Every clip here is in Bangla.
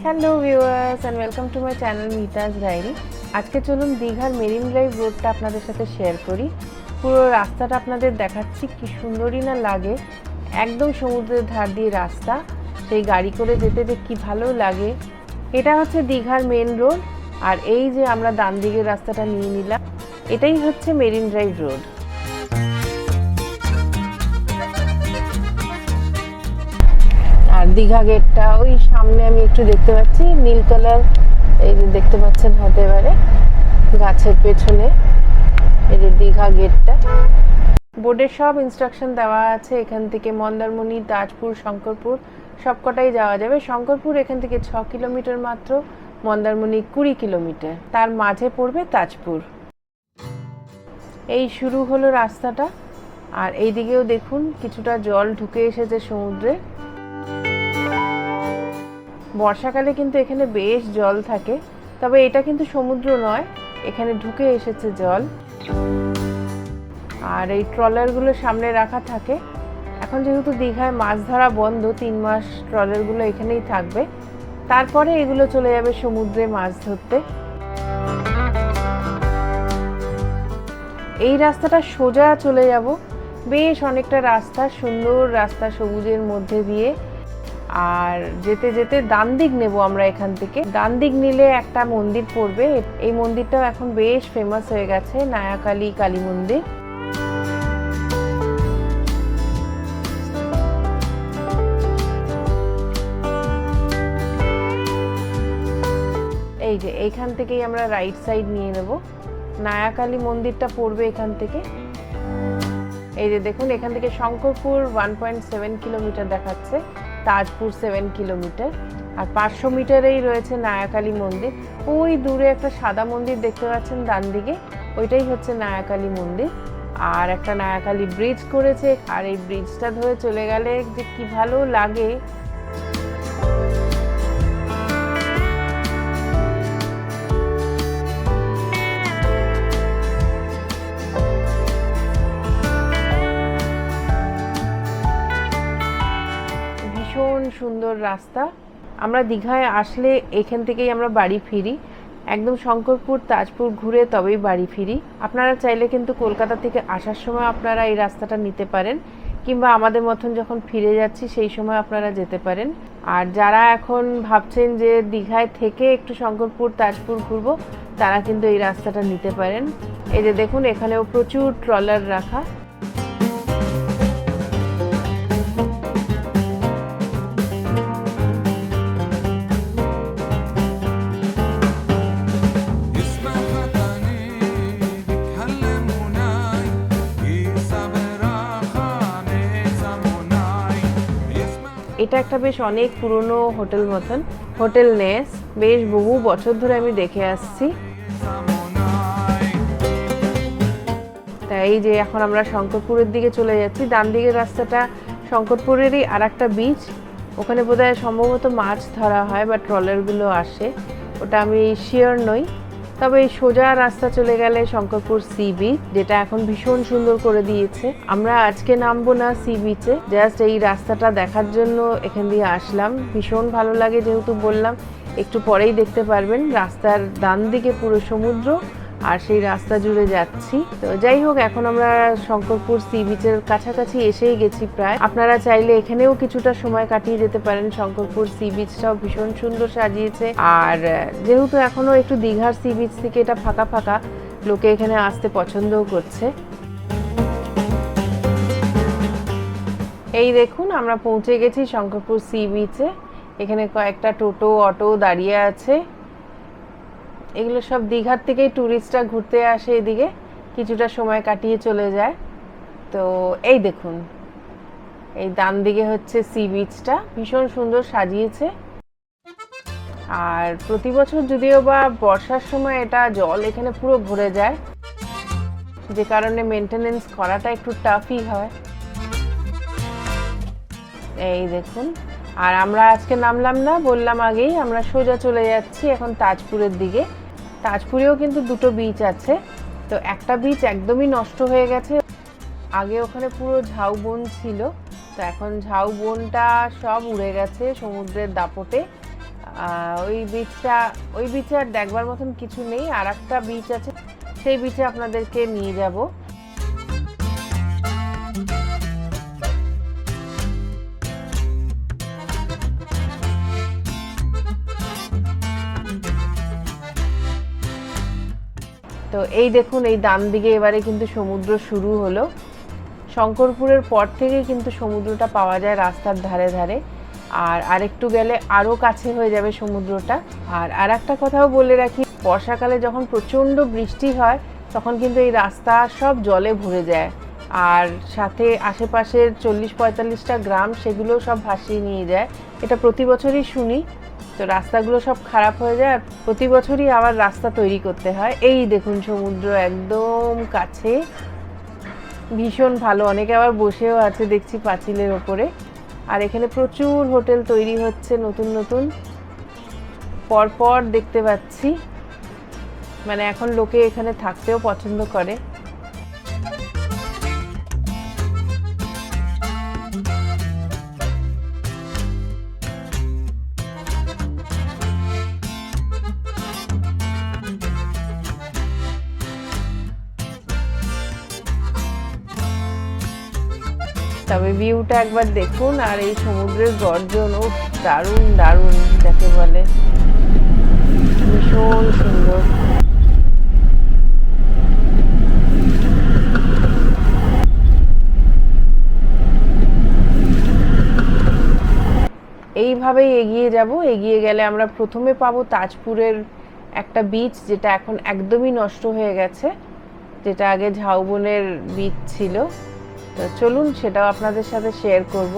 Hello viewers and welcome to my channel Mita's diary. আজকে চলুন দীঘার মেরিন ড্রাইভ রোডটা আপনাদের সাথে শেয়ার করি। পুরো রাস্তাটা আপনাদের দেখাচ্ছি, কি সুন্দরই না লাগে। একদম সমুদ্রের ধার দিয়ে রাস্তা, সেই গাড়ি করে যেতে যে কি ভালো লাগে। এটা হচ্ছে দীঘার মেন রোড, আর এই যে আমরা ডান দিকের রাস্তাটা নিয়ে নিলাম, এটাই হচ্ছে মেরিন ড্রাইভ রোড। আর দীঘা গেটটা ওই সামনে আমি একটু দেখতে পাচ্ছি, নীল কালার, এই যে দেখতে পাচ্ছেন হয়তো এবারে গাছের পেছনে, এই যে দীঘা গেটটা। বোর্ডে সব ইনস্ট্রাকশন দেওয়া আছে। এখান থেকে মন্দারমণি, তাজপুর, শঙ্করপুর সবকটাই যাওয়া যাবে। শঙ্করপুর এখান থেকে 6 কিলোমিটার মাত্র, মন্দারমণি 20 কিলোমিটার, তার মাঝে পড়বে তাজপুর। এই শুরু হলো রাস্তাটা। আর এই দিকেও দেখুন কিছুটা জল ঢুকে এসেছে সমুদ্রে। বর্ষাকালে কিন্তু এখানে বেশ জল থাকে, তবে এটা কিন্তু সমুদ্র নয়, এখানে ঢুকে এসেছে জল। আর এই ট্রলারগুলো সামনে রাখা থাকে। এখন যেহেতু দীঘায় মাছ ধরা বন্ধ, 3 মাস ট্রলারগুলো এখানেই থাকবে, তারপরে এগুলো চলে যাবে সমুদ্রে মাছ ধরতে। এই রাস্তাটা সোজা চলে যাব, বেশ অনেকটা রাস্তা, সুন্দর রাস্তা সবুজের মধ্যে দিয়ে। আর যেতে যেতে ডান দিক নেব আমরা এখান থেকে। ডান দিক নিলে একটা মন্দির পড়বে, এই মন্দিরটাও এখন বেশ ফেমাস হয়ে গেছে, নায়াকালী কালী মন্দির। এই যে এইখান থেকেই আমরা রাইট সাইড নিয়ে নেব, নায়াকালী মন্দিরটা পড়বে এখান থেকে। এই যে দেখুন এখান থেকে শঙ্করপুর 1.7 কিলোমিটার দেখাচ্ছে, তাজপুর 7 কিলোমিটার, আর 500 মিটারেই রয়েছে নায়াকালী মন্দির। ওই দূরে একটা সাদা মন্দির দেখতে পাচ্ছেন ডান দিকে, ওইটাই হচ্ছে নায়াকালী মন্দির। আর একটা নায়াকালী ব্রিজ করেছে, আর এই ব্রিজটা ধরে চলে গেলে যে কি ভালো লাগে। ভীষণ সুন্দর রাস্তা। আমরা দীঘায় আসলে এখান থেকেই আমরা বাড়ি ফিরি, একদম শঙ্করপুর তাজপুর ঘুরে তবেই বাড়ি ফিরি। আপনারা চাইলে কিন্তু কলকাতা থেকে আসার সময় আপনারা এই রাস্তাটা নিতে পারেন, কিংবা আমাদের মতন যখন ফিরে যাচ্ছি সেই সময় আপনারা যেতে পারেন। আর যারা এখন ভাবছেন যে দীঘায় থেকে একটু শঙ্করপুর তাজপুর ঘুরবো, তারা কিন্তু এই রাস্তাটা নিতে পারেন। এই যে দেখুন এখানেও প্রচুর ট্রলার রাখা। এটা একটা বেশ অনেক পুরনো হোটেল মতন, হোটেল নেস, বেশ বহু বছর ধরে আমি দেখে আসছি। তাই এই যে এখন আমরা শঙ্করপুরের দিকে চলে যাচ্ছি। ডান দিকের রাস্তাটা শঙ্করপুরেরই আর একটা বিচ, ওখানে বোধহয় সম্ভবত মাছ ধরা হয় বা ট্রলারগুলো আসে, ওটা আমি শিওর নই। তবে এই সোজা রাস্তা চলে গেলে শঙ্করপুর সি বিচ, যেটা এখন ভীষণ সুন্দর করে দিয়েছে। আমরা আজকে নামবো না সি বিচে, জাস্ট এই রাস্তাটা দেখার জন্য এখান দিয়ে আসলাম। ভীষণ ভালো লাগে, যেহেতু বললাম একটু পরেই দেখতে পারবেন রাস্তার ডান দিকে পুরো সমুদ্র, আর সেই রাস্তা জুড়ে যাচ্ছি। তো যাই হোক, এখন আমরা শঙ্করপুর সি বিচের কাছাকাছি এসেই গেছি প্রায়। আপনারা চাইলে এখানেও কিছুটা সময় কাটিয়ে যেতে পারেন। শঙ্করপুর সি বিচটাও ভীষণ সুন্দর সাজিয়েছে, আর যেহেতু এখনো একটু দীঘার সি বিচ থেকে এটা ফাঁকা ফাঁকা, লোকে এখানে আসতে পছন্দও করছে। এই দেখুন আমরা পৌঁছে গেছি শঙ্করপুর সি বিচে। এখানে কয়েকটা টোটো অটো দাঁড়িয়ে আছে। এগুলো সব দীঘার থেকেই ট্যুরিস্টরা ঘুরতে আসে, এদিকে কিছুটা সময় কাটিয়ে চলে যায়। তো এই দেখুন এই ডান দিকে হচ্ছে সি বিচটা, ভীষণ সুন্দর সাজিয়েছে। আর প্রতি বছর যদিও বা বর্ষার সময় এটা জল এখানে পুরো ভরে যায়, যে কারণে মেনটেনেন্স করাটা একটু টাফই হয়। এই দেখুন, আর আমরা আজকে নামলাম না, বললাম আগেই, আমরা সোজা চলে যাচ্ছি এখন তাজপুরের দিকে। তাজপুরেও কিন্তু দুটো বিচ আছে। তো একটা বিচ একদমই নষ্ট হয়ে গেছে, আগে ওখানে পুরো ঝাউবন ছিল, তো এখন ঝাউবনটা সব উড়ে গেছে সমুদ্রের দাপটে। ওই বিচে আর দেখবার মতন কিছু নেই, আর একটা বিচ আছে, সেই বিচে আপনাদেরকে নিয়ে যাব। তো এই দেখুন, এই ডান দিকে এবারে কিন্তু সমুদ্র শুরু হলো। শঙ্করপুরের পর থেকে কিন্তু সমুদ্রটা পাওয়া যায় রাস্তার ধারে ধারে, আর আরেকটু গেলে আরও কাছে হয়ে যাবে সমুদ্রটা। আর একটা কথাও বলে রাখি, বর্ষাকালে যখন প্রচণ্ড বৃষ্টি হয় তখন কিন্তু এই রাস্তা সব জলে ভরে যায়, আর সাথে আশেপাশের 40-45টা গ্রাম সেগুলো সব ভাসিয়ে নিয়ে যায়। এটা প্রতি বছরই শুনি। তো রাস্তাগুলো সব খারাপ হয়ে যায়, আর প্রতি বছরই আবার রাস্তা তৈরি করতে হয়। এই দেখুন সমুদ্র একদম কাছে, ভীষণ ভালো। অনেকে আবার বসেও আছে দেখছি পাঁচিলের ওপরে। আর এখানে প্রচুর হোটেল তৈরি হচ্ছে নতুন নতুন, পরপর দেখতে পাচ্ছি। মানে এখন লোকে এখানে থাকতেও পছন্দ করে। তবে ভিউটা একবার দেখুন, আর এই সমুদ্রের গর্জন, ও দারুণ দারুণ, যাকে বলে ভীষণ সুন্দর। এইভাবেই এগিয়ে যাব। এগিয়ে গেলে আমরা প্রথমে পাবো তাজপুরের একটা বিচ, যেটা এখন একদমই নষ্ট হয়ে গেছে, যেটা আগে ঝাউবনের বিচ ছিল। তো চলুন সেটাও আপনাদের সাথে শেয়ার করব।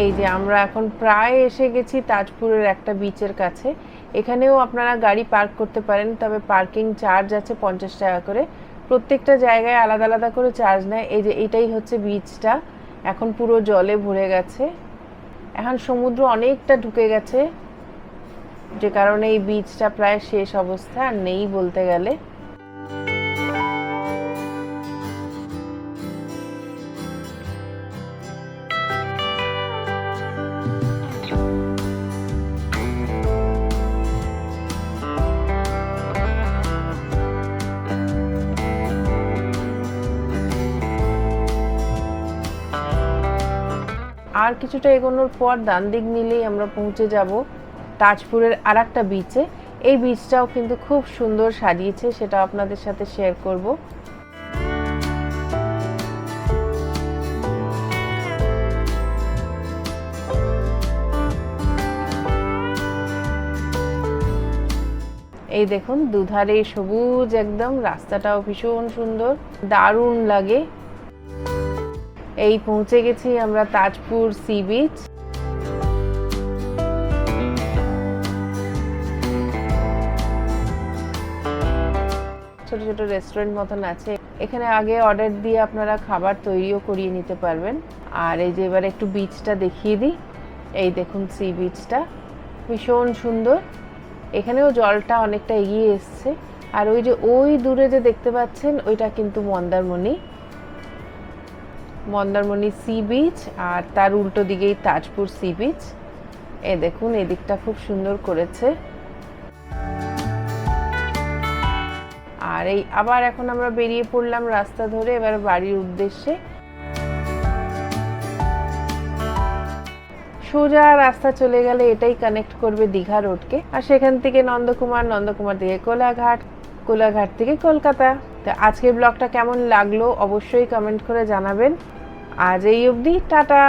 এই যে আমরা এখন প্রায় এসে গেছি তাজপুরের একটা বিচের কাছে। এখানেও আপনারা গাড়ি পার্ক করতে পারেন, তবে পার্কিং চার্জ আছে 50 টাকা করে। প্রত্যেকটা জায়গায় আলাদা আলাদা করে চার্জ নেয়। এই যে এটাই হচ্ছে বিচটা, এখন পুরো জলে ভরে গেছে। এখন সমুদ্র অনেকটা ঢুকে গেছে, যে কারণে এই বিচটা প্রায় শেষ অবস্থা, আর নেই বলতে গেলে। আর কিছুটা এগোনোর পর ডান দিক নিলেই আমরা পৌঁছে যাব তাজপুরের আরেকটা বিচে। এই বিচটাও কিন্তু খুব সুন্দর সাজিয়েছে, সেটা আপনাদের সাথে শেয়ার করব। এই দেখুন দুধারে সবুজ, একদম রাস্তাটাও ভীষণ সুন্দর, দারুণ লাগে। এই পৌঁছে গেছি আমরা তাজপুর সি বিচ। ছোট ছোট রেস্টুরেন্ট মতন আছে এখানে, আগে অর্ডার দিয়ে আপনারা খাবার তৈরিও করিয়ে নিতে পারবেন। আর এই যে এবার একটু বিচটা দেখিয়ে দিই। এই দেখুন সি বিচটা ভীষণ সুন্দর, এখানেও জলটা অনেকটা এগিয়ে এসছে। আর ওই যে ওই দূরে যে দেখতে পাচ্ছেন ওইটা কিন্তু মন্দারমণি সি বিচ, আর তার উল্টো দিকেই তাজপুর সি বিচ। এই দেখুন এদিকটা খুব সুন্দর করেছে। আর এই আবার এখন আমরা বেরিয়ে পড়লাম রাস্তা ধরে এবার বাড়ির উদ্দেশ্যে। সোজা রাস্তা চলে গেলে এটাই কানেক্ট করবে দীঘা রোডকে, আর সেখান থেকে নন্দকুমার থেকে কোলাঘাট থেকে কলকাতা। তো আজকের ব্লগটা কেমন লাগলো অবশ্যই কমেন্ট করে জানাবেন। আজ এই অবধি, টাটা।